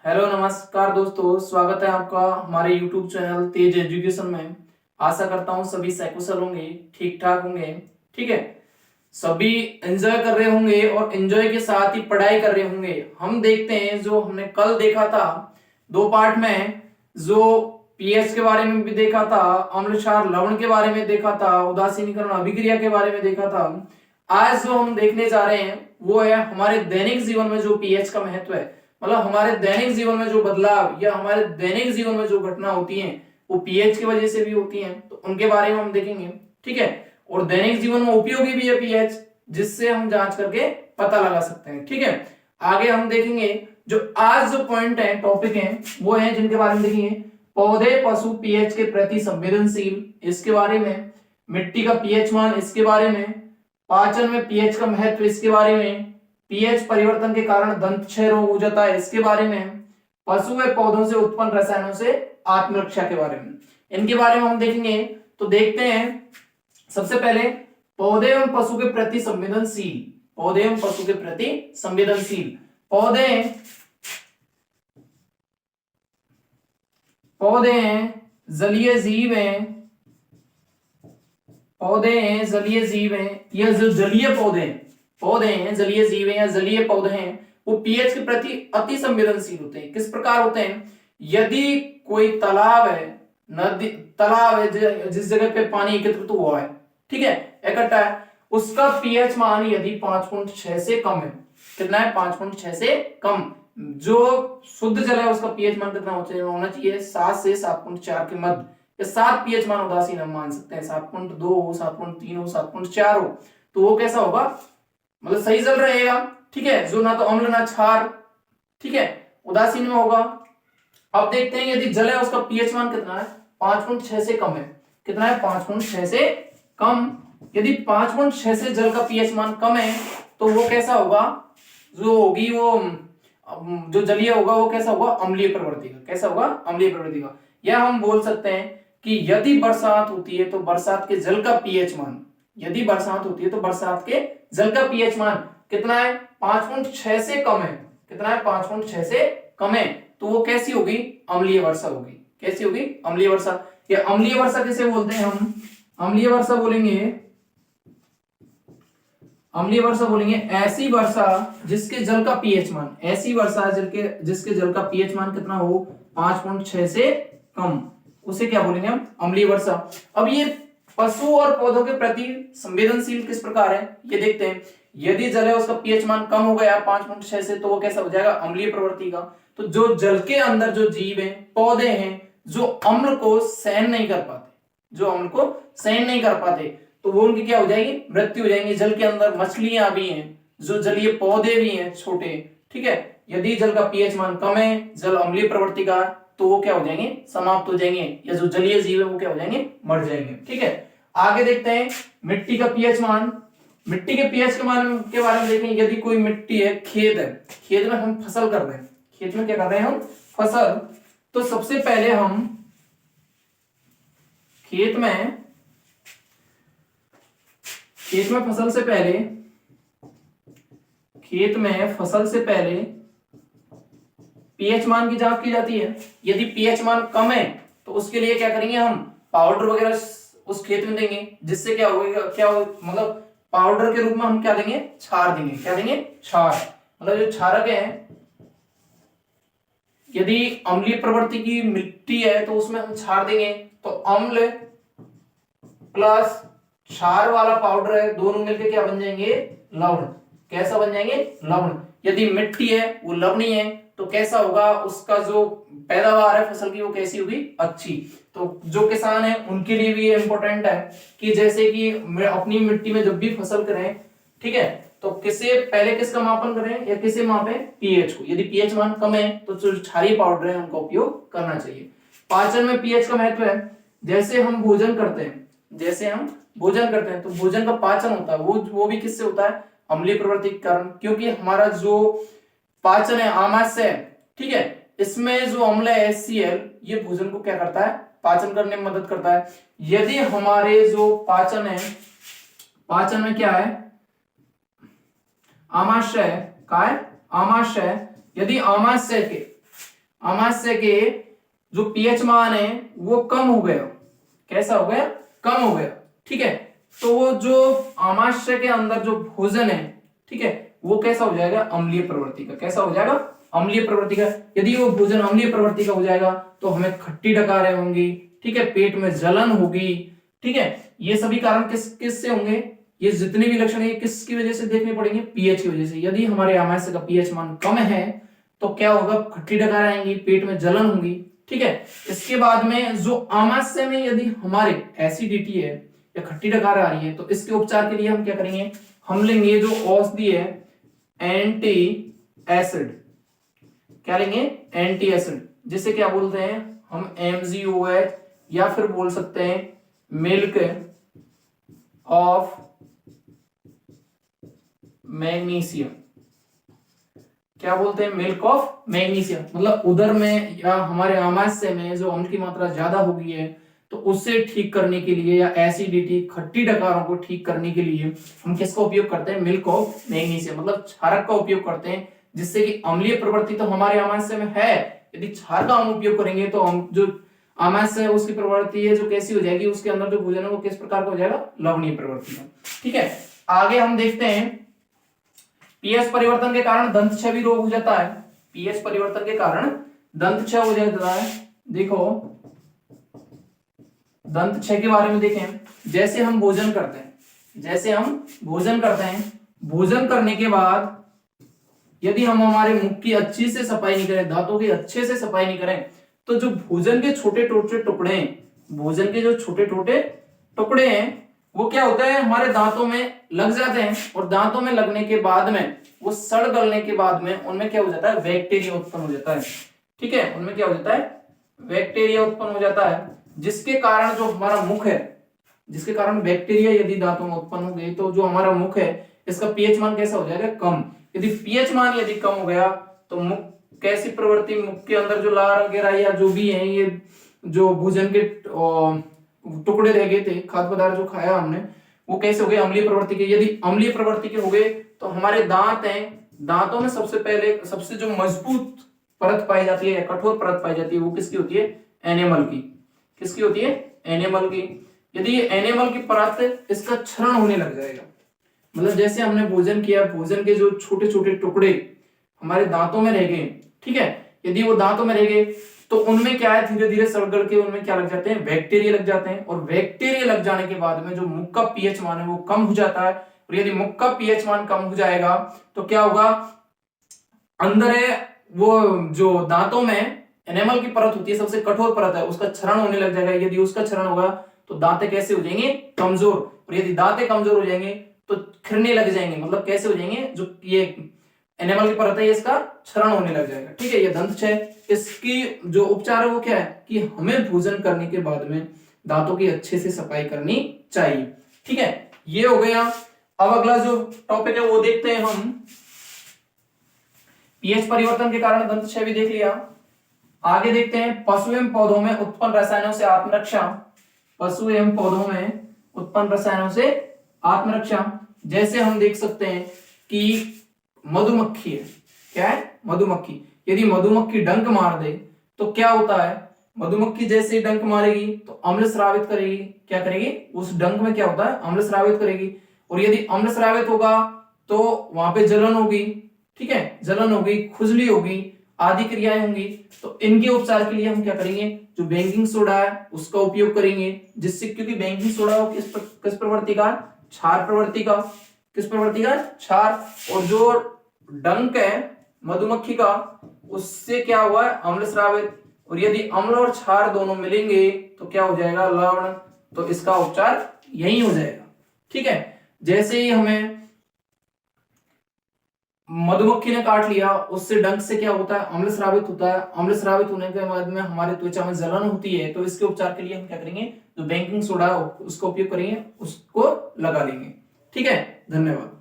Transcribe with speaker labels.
Speaker 1: Hello नमस्कार दोस्तों, स्वागत है आपका हमारे YouTube चैनल तेज एजुकेशन में। आशा करता हूँ सभी सकुशल होंगे, ठीक ठाक होंगे। ठीक है, सभी एंजॉय कर रहे होंगे और एंजॉय के साथ ही पढ़ाई कर रहे होंगे। हम देखते हैं जो हमने कल देखा था दो पार्ट में, जो पीएच के बारे में भी देखा था, अम्ल क्षार लवण के बारे में देखा था, उदासीनीकरण अभिक्रिया के बारे में देखा था। आज जो हम देखने जा रहे हैं वो है हमारे दैनिक जीवन में जो पीएच का महत्व है, मतलब हमारे दैनिक जीवन में जो बदलाव या हमारे दैनिक जीवन में जो घटना होती हैं वो पीएच की वजह से भी होती हैं, तो उनके बारे में हम देखेंगे। ठीक है, और दैनिक जीवन में उपयोगी भी है पीएच, जिससे हम जांच करके पता लगा सकते हैं। ठीक है, आगे हम देखेंगे जो आज जो पॉइंट है, टॉपिक है, वो है जिनके बारे में देखेंगे। पौधे पशु पीएच के प्रति संवेदनशील, इसके बारे में। मिट्टी का पीएच मान, इसके बारे में। पाचन में पीएच का महत्व, इसके बारे में। पीएच परिवर्तन के कारण दंत क्षय रोग हो जाता है, इसके बारे में। पशु व पौधों से उत्पन्न रसायनों से आत्मरक्षा के बारे में, इनके बारे में हम देखेंगे। तो देखते हैं सबसे पहले पौधे एवं पशु के प्रति संवेदनशील। पौधे एवं पशु के प्रति संवेदनशील। पौधे हैं जलीय जीव हैं, पौधे हैं जलीय जीव हैं। यह जो जलीय पौधे हैं जलीय जीव हैं या जलीय पौधे हैं, वो पीएच के प्रति अति संवेदनशील होते हैं। किस प्रकार होते हैं? यदि कोई तालाब है, नदी, तालाब है जिस जगह पे पानी एकत्रित हुआ है, ठीक है, इकट्ठा है, उसका पीएच मान यदि 5.6 से कम है, कितना है? 5.6 से कम। जो शुद्ध जल है उसका पीएच मान कितना होना चाहिए? 7 से 7.4 के मध्य। 7 पीएच मान उदासीन हम मान सकते हैं, 7.2 हो, 7.3 हो, 7.4 हो, तो वो कैसा होगा? मतलब सही जल रहेगा। ठीक है, जो ना तो अम्ल ना क्षार, ठीक है, उदासीन में होगा। अब देखते हैं यदि जल है उसका पीएच मान कितना है? 5.6 से कम है। कितना है? 5.6 से कम। यदि 5.6 से जल का पीएच मान कम है तो वो कैसा होगा? जो होगी वो जो जलीय होगा वो कैसा होगा? अम्लीय प्रवृत्ति का। कैसा होगा? अम्लीय प्रवृत्ति का। या हम बोल सकते हैं कि यदि बरसात होती है तो बरसात के जल का पीएच मान, यदि बरसात होती है तो बरसात के जल का पीएच मान कितना है? 5.6 से कम है। कितना है? 5.6 से कम है, तो वो कैसी होगी? अम्लीय वर्षा होगी। कैसी होगी? अम्लीय वर्षा। या अम्लीय वर्षा किसे बोलते हैं हम? अम्लीय वर्षा बोलेंगे, अम्लीय वर्षा बोलेंगे ऐसी वर्षा जिसके जल का पीएच मान, ऐसी वर्षा जिसके जल का पीएच मान कितना हो? 5.6 से कम, उसे क्या बोलेंगे हम? अम्लीय वर्षा। अब ये पशु और पौधों के प्रति संवेदनशील किस प्रकार है ये देखते हैं। यदि जल है उसका पीएच मान कम हो गया 5.6 से, तो वो कैसा हो जाएगा? अम्लीय प्रवृत्ति का। तो जो जल के अंदर जो जीव है, पौधे हैं, जो अम्ल को सहन नहीं कर पाते, जो अम्ल को सहन नहीं कर पाते, तो वो उनकी क्या हो जाएगी? मृत्यु हो जाएंगी। जल के अंदर मछलियां भी हैं, जो जलीय पौधे भी हैं छोटे, ठीक है, यदि जल का पीएच मान कम है, जल अम्लीय प्रवृत्ति का, तो वो क्या हो जाएंगे? समाप्त हो जाएंगे, या जो जलीय जीव है वो क्या हो जाएंगे? मर जाएंगे। ठीक है, आगे देखते हैं मिट्टी का पीएच मान। मिट्टी के पीएच के मान के बारे में देखें। यदि कोई मिट्टी है, खेत है, खेत में हम फसल कर रहे हैं, खेत में क्या कर रहे हैं हम? फसल। तो सबसे पहले हम खेत में फसल से पहले पीएच मान की जांच की जाती है। यदि पीएच मान कम है तो उसके लिए क्या करेंगे हम? पाउडर वगैरह उस खेत में देंगे, जिससे क्या होगा? मतलब पाउडर के रूप में हम क्या देंगे? क्षार देंगे। क्या देंगे? क्षार। मतलब जो क्षारक है, यदि अम्लीय प्रवृत्ति की मिट्टी है तो उसमें हम क्षार देंगे, तो अम्ल प्लस क्षार वाला पाउडर है, दोनों मिलकर क्या बन जाएंगे? लवण। कैसा बन जाएंगे? लवण। यदि मिट्टी है वो लवणीय है, तो कैसा होगा? उसका जो पैदावार है फसल की वो कैसी होगी? अच्छी। तो जो किसान है उनके लिए भी ये इंपॉर्टेंट है कि जैसे कि अपनी मिट्टी में जब भी फसल करें, ठीक है, तो पहले किसका मापन करें या किसे मापें? पीएच को। यदि पीएच मान कम है तो जो क्षारीय पाउडर है उनका उपयोग करना चाहिए। पाचन में पीएच का महत्व है। जैसे हम भोजन करते हैं, तो भोजन का पाचन होता है, वो भी किससे होता है? अम्लीय प्रवृत्ति के कारण। क्योंकि हमारा जो पाचन है, आमाशय है, ठीक है, इसमें जो अम्ल है HCl, ये भोजन को क्या करता है? पाचन करने में मदद करता है। यदि हमारे जो पाचन में क्या है? आमाशय का है, आमाशय। यदि आमाशय के अमाशय के जो पीएच मान है वो कम हो गया। कैसा हो गया? कम हो गया। ठीक है, तो वो जो अमाशय के अंदर जो भोजन है, ठीक है, वो कैसा हो जाएगा? अम्लीय प्रवृत्ति का। कैसा हो जाएगा? अम्लीय प्रवृत्ति का। यदि वो भोजन अम्लीय प्रवृत्ति का हो जाएगा तो हमें खट्टी डकारें होंगी, ठीक है, पेट में जलन होगी। ठीक है, ये सभी कारण किस से होंगे? ये जितने भी लक्षण है किसकी वजह से देखने पड़ेंगे? पीएच की वजह से। यदि हमारे अमाशय का पीएच मान कम है तो क्या होगा? खट्टी डकारें आएंगी, पेट में जलन होगी। ठीक है, इसके बाद में जो अमाशय में यदि हमारे एसिडिटी है या खट्टी डकार आ रही है तो इसके उपचार के लिए हम क्या करेंगे? हम लेंगे जो औषधि है एंटी एसिड। क्या लेंगे? एंटी एसिड, जिसे क्या बोलते हैं हम? MgOH, या फिर बोल सकते हैं मिल्क ऑफ मैग्नीशियम। क्या बोलते हैं? Milk of magnesium. मतलब उदर में या हमारे आमाशय में जो अम्ल की मात्रा ज्यादा हो गई है तो उससे ठीक करने के लिए, या एसिडिटी खट्टी डकारों को ठीक करने के लिए हम किसका उपयोग करते हैं? मिल्क ऑफ मैग्नीशियम, मतलब क्षारक का उपयोग करते हैं, जिससे कि अम्लीय प्रवृत्ति तो हमारे आमाशय में है, यदि क्षार का हम उपयोग करेंगे तो हम जो आमाशय है उसकी प्रवृत्ति है जो कैसी हो जाएगी? उसके अंदर जो भोजन है वो किस प्रकार का हो जाएगा? लवणीय प्रवृत्ति का। ठीक है, आगे हम देखते हैं पीएच परिवर्तन के कारण दंत क्षय भी रोग हो जाता है। पीएच परिवर्तन के कारण दंत क्षय हो जाता है। देखो दंत क्षय के बारे में देखें। जैसे हम भोजन करते हैं, भोजन करने के बाद यदि हम हमारे मुख की अच्छी से सफाई नहीं करें, दांतों की अच्छे से सफाई नहीं करें, तो जो भोजन के छोटे टुकड़े हैं वो क्या होता है? हमारे दांतों में लग जाते हैं, और दांतों में लगने के बाद में वो सड़ गलने के बाद में उनमें क्या हो जाता है? बैक्टीरिया उत्पन्न हो जाता है। ठीक है, उनमें क्या हो जाता है? बैक्टीरिया उत्पन्न हो जाता है, जिसके कारण जो हमारा मुख है, जिसके कारण बैक्टीरिया यदि दांतों में उत्पन्न हो गई तो जो हमारा मुख है इसका पीएच मान कैसा हो जाएगा? कम। यदि पीएच मान यदि कम हो गया तो मुख कैसी प्रवृत्ति? मुख के अंदर जो लार वगैरह या जो भी है, ये जो भोजन के टुकड़े रह गए थे, खाद्य पदार्थ जो खाया हमने, वो कैसे हो गए? अम्लीय प्रवृत्ति के। यदि अम्लीय प्रवृत्ति के हो गए तो हमारे दांत हैं, दांतों में सबसे पहले सबसे जो मजबूत परत पाई जाती है या कठोर परत पाई जाती है वो किसकी होती है? एनेमल की। किसकी होती है? एनेमल की। यदि ये एनेमल की परत, इसका क्षरण होने लग जाएगा, मतलब जैसे हमने भोजन किया, भोजन के जो छोटे छोटे टुकड़े हमारे दांतों में रह गए, ठीक है, यदि वो दांतों में रह गए तो उनमें क्या है? धीरे धीरे सड़गड़ के उनमें क्या लग जाते हैं? बैक्टीरिया लग जाते हैं, और बैक्टीरिया लग जाने के बाद में जो मुख का पीएच मान है वो कम हो जाता है। और यदि मुख का पीएच मान कम हो जाएगा तो क्या होगा? अंदर है वो जो दांतों में एनेमल की परत होती है, सबसे कठोर परत है, उसका क्षरण होने लग जाएगा। यदि उसका क्षरण होगा तो दांतें कैसे हो जाएंगे? कमजोर। और यदि दांतें कमजोर हो जाएंगे तो खिरने लग जाएंगे, मतलब कैसे हो जाएंगे? जो ये एनिमल की परत है इसका क्षरण होने लग जाएगा। ठीक है, ये दंत क्षय। इसकी जो उपचार है वो क्या है? कि हमें भोजन करने के बाद में दांतों की अच्छे से सफाई करनी चाहिए। ठीक है, ये हो गया। अब अगला जो टॉपिक है वो देखते हैं हम। पीएच परिवर्तन के कारण दंत क्षय भी देख लिया। आगे देखते हैं पशु एवं पौधों में उत्पन्न रसायनों से आत्मरक्षा। पशु एवं पौधों में उत्पन्न रसायनों से आत्मरक्षा, जैसे हम देख सकते हैं कि मधुमक्खी है। क्या है? मधुमक्खी। यदि मधुमक्खी डंक मार दे तो क्या होता है? मधुमक्खी जैसे ही डंक मारेगी तो अम्ल स्रावित करेगी। क्या करेगी? उस डंक में क्या होता है? अम्ल स्रावित करेगी। और यदि अम्ल स्रावित होगा तो वहां पे जलन होगी। ठीक है, जलन होगी, खुजली होगी, आदि क्रियाएं होंगी। तो इनके उपचार के लिए हम क्या करेंगे? जो बेकिंग सोडा है उसका उपयोग करेंगे, जिससे, क्योंकि बेकिंग सोडा किस प्रवृत्ति का? क्षार प्रवृत्ति का। किस प्रवृत्ति का? क्षार। और जो डंक है मधुमक्खी का, उससे क्या हुआ है? अम्ल स्रावित। और यदि अम्ल और क्षार दोनों मिलेंगे तो क्या हो जाएगा? लवण। तो इसका उपचार यही हो जाएगा। ठीक है, जैसे ही हमें मधुमक्खी ने काट लिया, उससे डंक से क्या होता है? अम्ल स्रावित होता है। अम्ल स्रावित होने के बाद में हमारे त्वचा में जलन होती है। तो इसके उपचार के लिए हम क्या करेंगे? जो बेकिंग सोडा उसका उपयोग करेंगे, उसको लगा लेंगे। ठीक है, धन्यवाद।